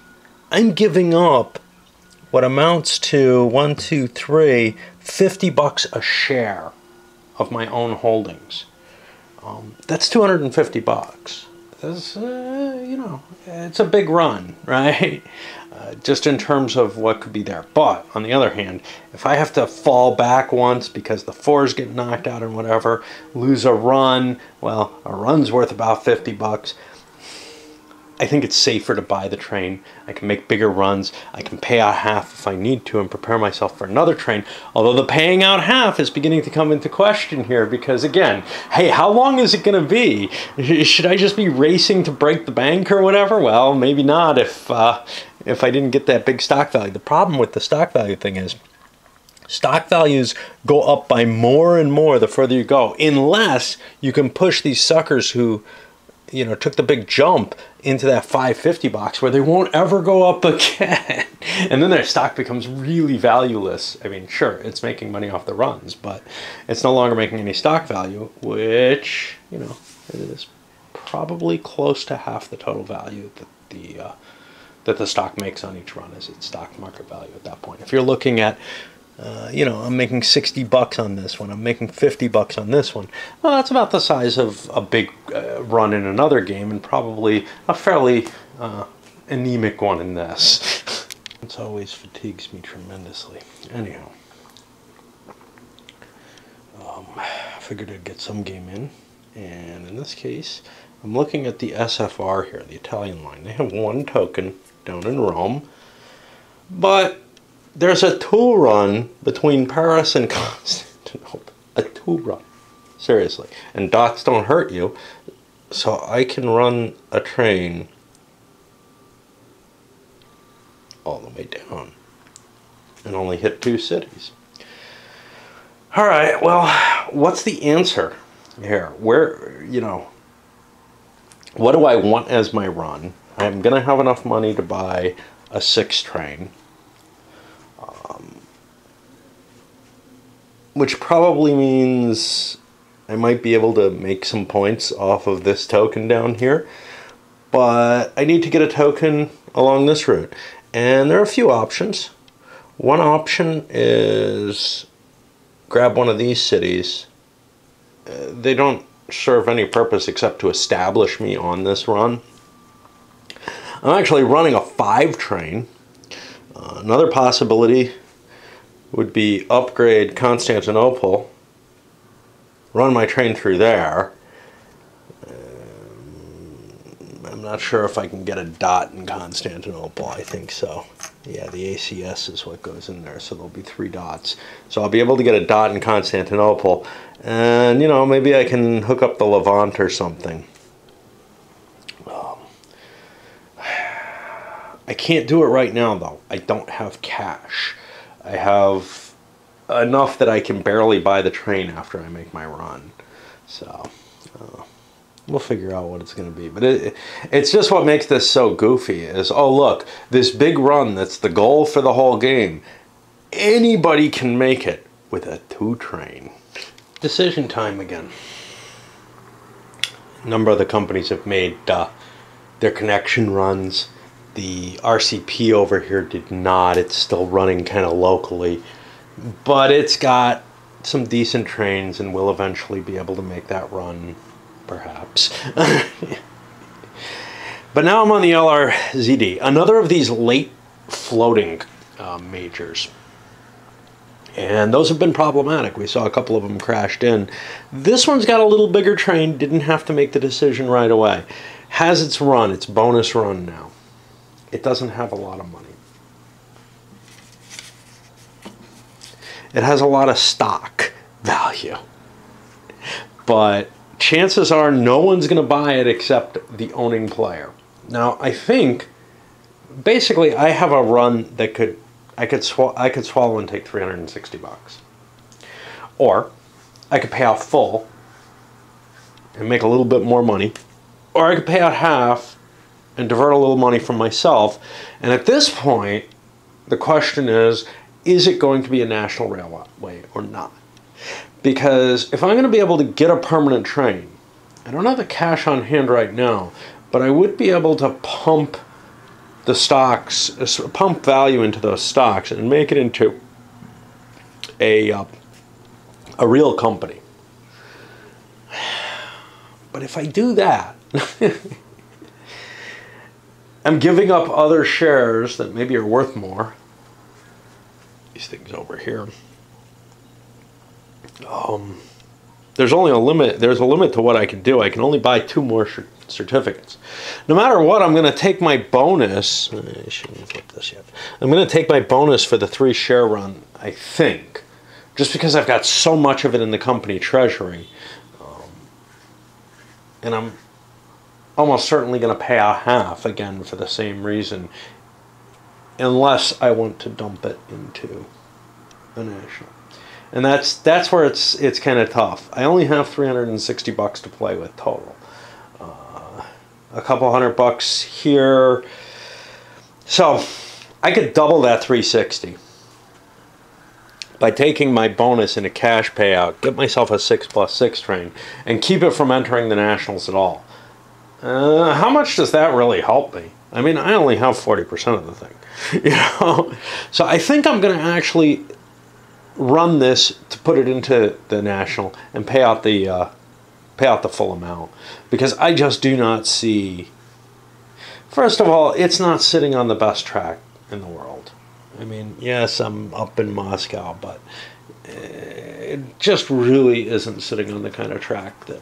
I'm giving up what amounts to $50 a share of my own holdings. That's $250. That's, you know, it's a big run, right? Just in terms of what could be there. But on the other hand, if I have to fall back once because the 4s get knocked out and whatever, lose a run, well, a run's worth about $50. I think it's safer to buy the train. I can make bigger runs. I can pay out half if I need to and prepare myself for another train. Although the paying out half is beginning to come into question here, because again, hey, how long is it going to be? Should I just be racing to break the bank or whatever? Well, maybe not if I didn't get that big stock value. The problem with the stock value thing is, Stock values go up by more and more the further you go, unless you can push these suckers who, you know, took the big jump into that 550 box where they won't ever go up again. And then their stock becomes really valueless. I mean, sure, it's making money off the runs, but it's no longer making any stock value, which, you know, it is probably close to half the total value that the stock makes on each run is its stock market value at that point. If you're looking at, you know, I'm making 60 bucks on this one, I'm making 50 bucks on this one, well, that's about the size of a big run in another game, and probably a fairly anemic one in this. It always fatigues me tremendously. Anyhow, I figured I'd get some game in, and in this case, I'm looking at the SFR here, the Italian line. They have one token down in Rome, but there's a 2 run between Paris and Constantinople. A 2 run. Seriously. And dots don't hurt you. So I can run a train all the way down and only hit 2 cities. Alright, well, what's the answer here? Where, you know, what do I want as my run? I'm going to have enough money to buy a 6 train. Which probably means I might be able to make some points off of this token down here. But I need to get a token along this route. And there are a few options. One option is grab one of these cities. They don't serve any purpose except to establish me on this run. I'm actually running a 5 train. Another possibility would be upgrade Constantinople, run my train through there. I'm not sure if I can get a dot in Constantinople. I think so. Yeah, the ACS is what goes in there, so there'll be 3 dots. So I'll be able to get a dot in Constantinople, and, you know, maybe I can hook up the Levant or something. I can't do it right now, though. I don't have cash. I have enough that I can barely buy the train after I make my run. So, we'll figure out what it's going to be. But it's just what makes this so goofy is, oh, look, this big run that's the goal for the whole game, anybody can make it with a 2 train. Decision time again. A number of the companies have made their connection runs. The RCP over here did not. It's still running kind of locally. But it's got some decent trains and will eventually be able to make that run, perhaps. But now I'm on the LRZD. Another of these late floating majors. And those have been problematic. We saw a couple of them crashed in. This one's got a little bigger train. Didn't have to make the decision right away. Has its run, its bonus run now. It doesn't have a lot of money. It has a lot of stock value. But chances are no one's going to buy it except the owning player. Now, I think, basically, I have a run that I could swallow and take 360 bucks. Or, I could pay out full and make a little bit more money. Or I could pay out half and divert a little money from myself. And at this point, the question is it going to be a national railway or not? Because if I'm going to be able to get a permanent train, I don't have the cash on hand right now, but I would be able to pump the stocks, pump value into those stocks and make it into a real company. But if I do that, I'm giving up other shares that maybe are worth more. These things over here. There's only a limit. There's a limit to what I can do. I can only buy 2 more certificates. No matter what, I'm going to take my bonus. I shouldn't flip this yet. I'm going to take my bonus for the 3 share run, I think. Just because I've got so much of it in the company treasury. And I'm almost certainly going to pay out half again for the same reason, unless I want to dump it into a national. And that's where it's kind of tough. I only have $360 to play with total. A couple $100 here. So I could double that 360 by taking my bonus in a cash payout, get myself a 6+6 train, and keep it from entering the nationals at all. How much does that really help me? I mean, I only have 40% of the thing, you know. So I think I'm going to actually run this to put it into the national and pay out the full amount, because I just do not see. First of all, it's not sitting on the best track in the world. I mean, yes, I'm up in Moscow, but it just really isn't sitting on the kind of track that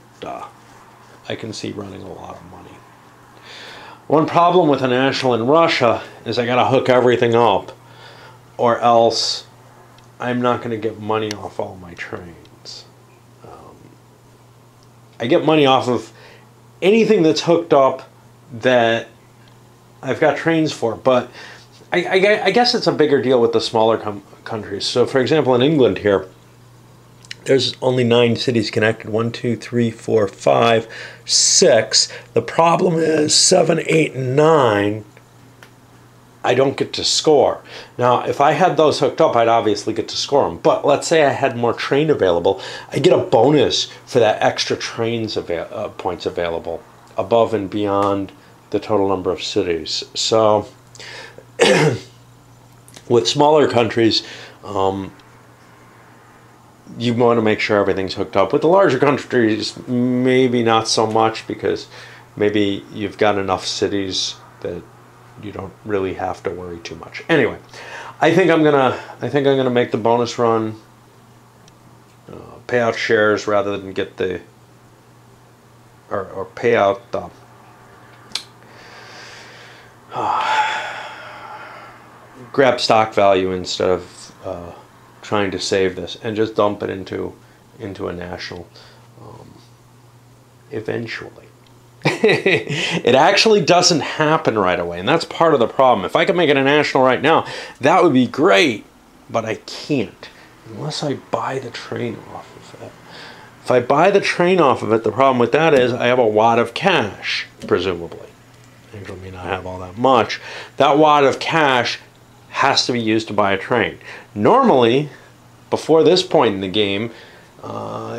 I can see running a lot of money. One problem with a national in Russia is I gotta hook everything up, or else I'm not going to get money off all my trains. I get money off of anything that's hooked up that I've got trains for, but I guess it's a bigger deal with the smaller countries. So, for example, in England here, there's only 9 cities connected. 1, 2, 3, 4, 5, 6. The problem is 7, 8, and 9. I don't get to score. Now, if I had those hooked up, I'd obviously get to score them. But let's say I had more train available, I get a bonus for that extra trains points available above and beyond the total number of cities. So, with smaller countries, you want to make sure everything's hooked up. With the larger countries, maybe not so much, because maybe you've got enough cities that you don't really have to worry too much. Anyway, I think I'm gonna make the bonus run, pay out shares rather than get the or pay out grab stock value instead of trying to save this, and just dump it into a national eventually. It actually doesn't happen right away, and that's part of the problem. If I could make it a national right now, that would be great, but I can't unless I buy the train off of it. If I buy the train off of it, the problem with that is I have a wad of cash, presumably. I may not have all that much. That wad of cash has to be used to buy a train. Normally, before this point in the game,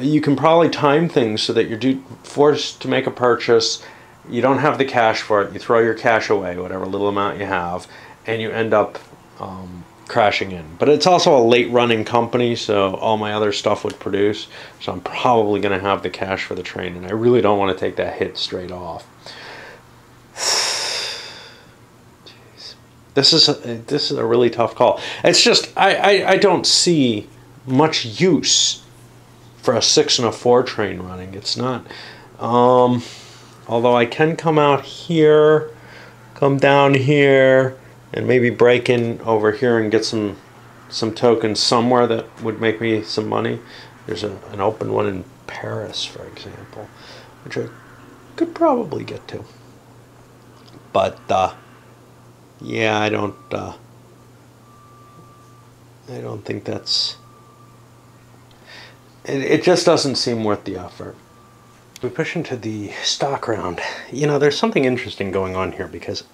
you can probably time things so that you're forced to make a purchase, you don't have the cash for it, you throw your cash away, whatever little amount you have, and you end up crashing in. But it's also a late running company, so all my other stuff would produce, so I'm probably going to have the cash for the train, and I really don't want to take that hit straight off. Jeez. This is a really tough call. It's just I don't see much use for a 6 and a 4 train running. It's not, although I can come out here, come down here, and maybe break in over here and get some tokens somewhere that would make me some money. There's an open one in Paris, for example, which I could probably get to. But yeah, I don't think that's. It just doesn't seem worth the effort. We push into the stock round. You know, there's something interesting going on here, because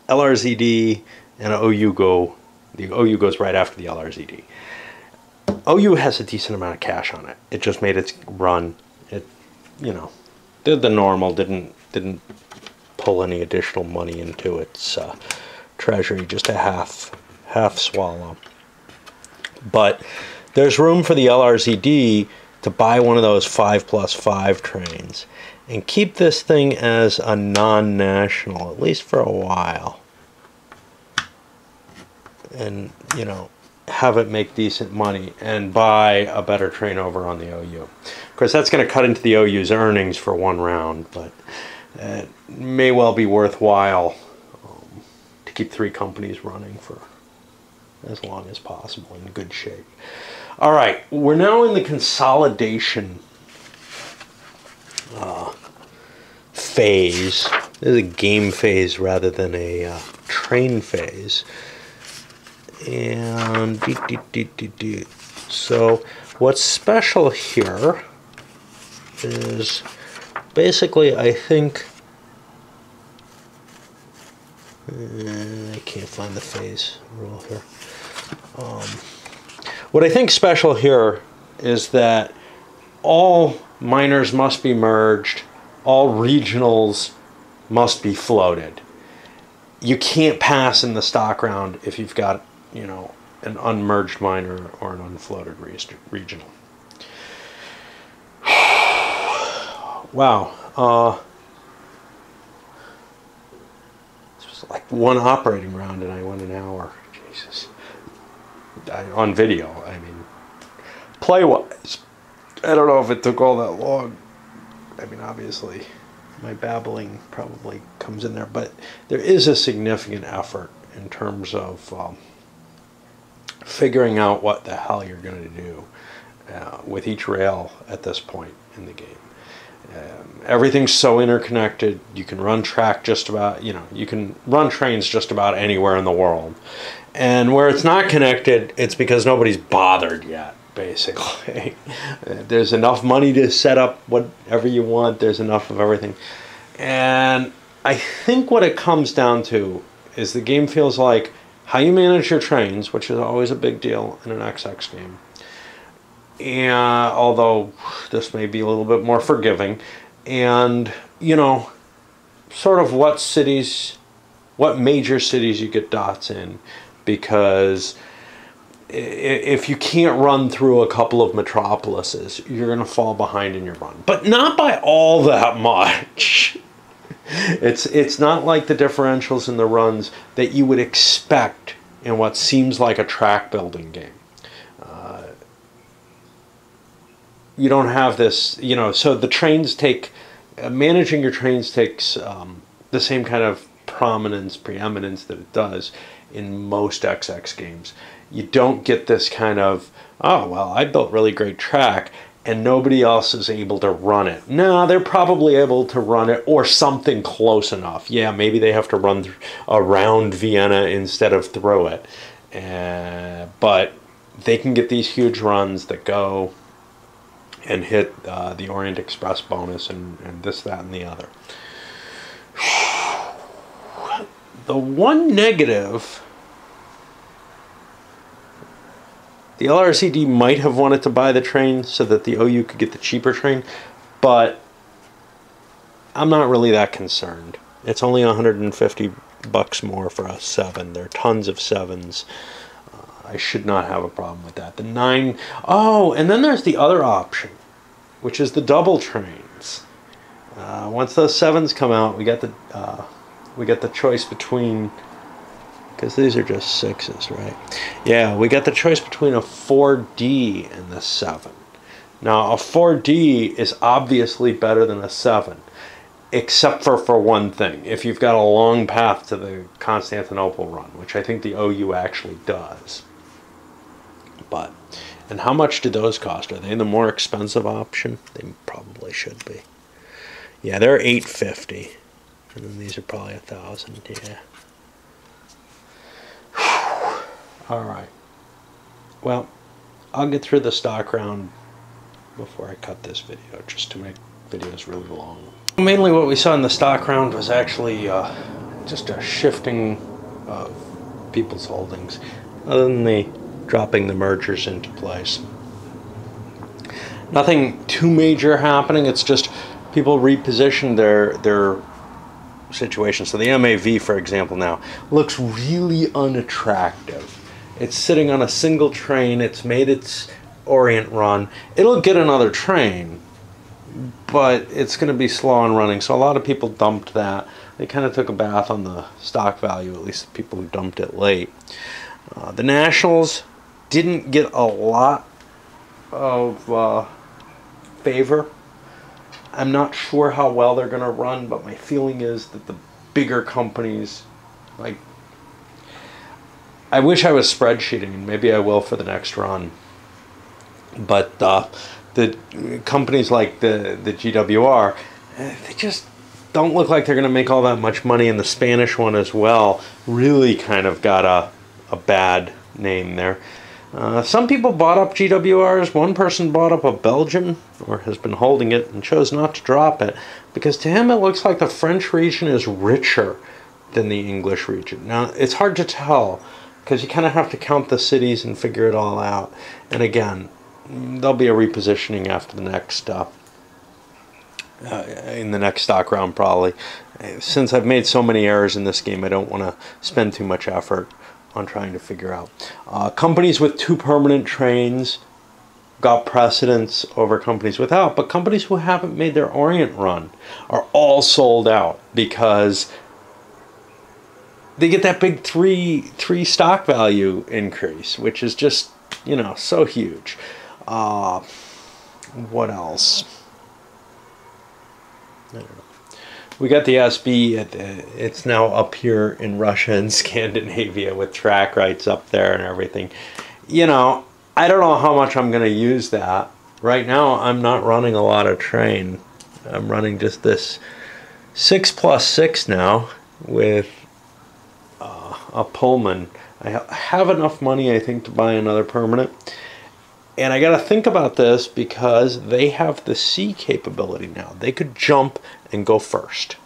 LRZD and OU go. The OU goes right after the LRZD. OU has a decent amount of cash on it. It just made its run. It, you know, did the normal. Didn't pull any additional money into its treasury. Just a half swallow. But there's room for the LRZD to buy one of those 5+5 trains and keep this thing as a non-national, at least for a while. And, you know, have it make decent money and buy a better train over on the OU. Of course, that's going to cut into the OU's earnings for one round, but it may well be worthwhile to keep 3 companies running for as long as possible in good shape. All right, we're now in the consolidation phase. This is a game phase rather than a train phase. And so what's special here is basically, I think, I can't find the phase rule here. What I think special here is that all minors must be merged, all regionals must be floated. You can't pass in the stock round if you've got, you know, an unmerged minor or an unfloated regional. Wow. This was like one operating round and I went an hour. Jesus. On video, I mean. Play-wise, I don't know if it took all that long. I mean, obviously, my babbling probably comes in there, but there is a significant effort in terms of figuring out what the hell you're going to do with each rail at this point in the game. Everything's so interconnected. You can run track just about, you know, you can run trains just about anywhere in the world. And where it's not connected, it's because nobody's bothered yet, basically. There's enough money to set up whatever you want. There's enough of everything. And I think what it comes down to is the game feels like how you manage your trains, which is always a big deal in an XX game. And although this may be a little bit more forgiving, and, you know, sort of what major cities you get dots in, because if you can't run through a couple of metropolises, you're going to fall behind in your run. But not by all that much. It's not like the differentials in the runs that you would expect in what seems like a track building game. You don't have this, you know, so the trains take, managing your trains takes the same kind of preeminence that it does in most XX games. You don't get this kind of, oh, well, I built really great track and nobody else is able to run it. No, they're probably able to run it or something close enough. Yeah, maybe they have to run around Vienna instead of through it. But they can get these huge runs that go and hit the Orient Express bonus and this, that, and the other. The one negative, the LRCD might have wanted to buy the train so that the OU could get the cheaper train, but I'm not really that concerned. It's only $150 more for a 7. There are tons of 7s. I should not have a problem with that. The 9, oh, and then there's the other option, which is the double trains. Once those 7s come out, we get the choice between, because these are just 6s, right? Yeah, we got the choice between a 4D and the 7. Now, a 4D is obviously better than a 7, except for one thing. If you've got a long path to the Constantinople run, which I think the OU actually does. But, and how much do those cost? Are they the more expensive option? They probably should be. Yeah, they're $850. And then these are probably $1,000, yeah. All right. Well, I'll get through the stock round before I cut this video, just to make videos really long. Mainly what we saw in the stock round was actually just a shifting of people's holdings, other than the dropping the mergers into place. Nothing too major happening. It's just people repositioned their situation. So the MAV, for example, now looks really unattractive. It's sitting on a single train. It's made its Orient run. It'll get another train, but it's going to be slow on running. So a lot of people dumped that. They kind of took a bath on the stock value, at least the people who dumped it late. The Nationals didn't get a lot of favor. I'm not sure how well they're going to run, but my feeling is that the bigger companies, like, I wish I was spreadsheeting, and maybe I will for the next run, but the companies like the GWR, they just don't look like they're going to make all that much money, and the Spanish one as well really kind of got a bad name there. Some people bought up GWRs. One person bought up a Belgian, or has been holding it, and chose not to drop it, because to him it looks like the French region is richer than the English region. Now, it's hard to tell, because you kind of have to count the cities and figure it all out. And again, there'll be a repositioning after the next in the next stock round, probably. Since I've made so many errors in this game, I don't want to spend too much effort on trying to figure out. Companies with 2 permanent trains got precedence over companies without, but companies who haven't made their Orient run are all sold out, because they get that big three stock value increase, which is just, you know, so huge. What else? I don't know. We got the SB. It's now up here in Russia and Scandinavia with track rights up there and everything. You know, I don't know how much I'm going to use that. Right now, I'm not running a lot of train. I'm running just this 6+6 now with a Pullman. I have enough money, I think, to buy another permanent. And I got to think about this, because they have the C capability now. They could jump and go first.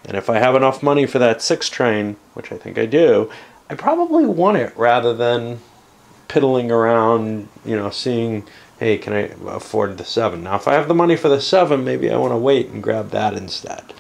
And if I have enough money for that 6 train, which I think I do, I probably want it rather than piddling around, you know, seeing, hey, can I afford the 7? Now, if I have the money for the 7, maybe I want to wait and grab that instead.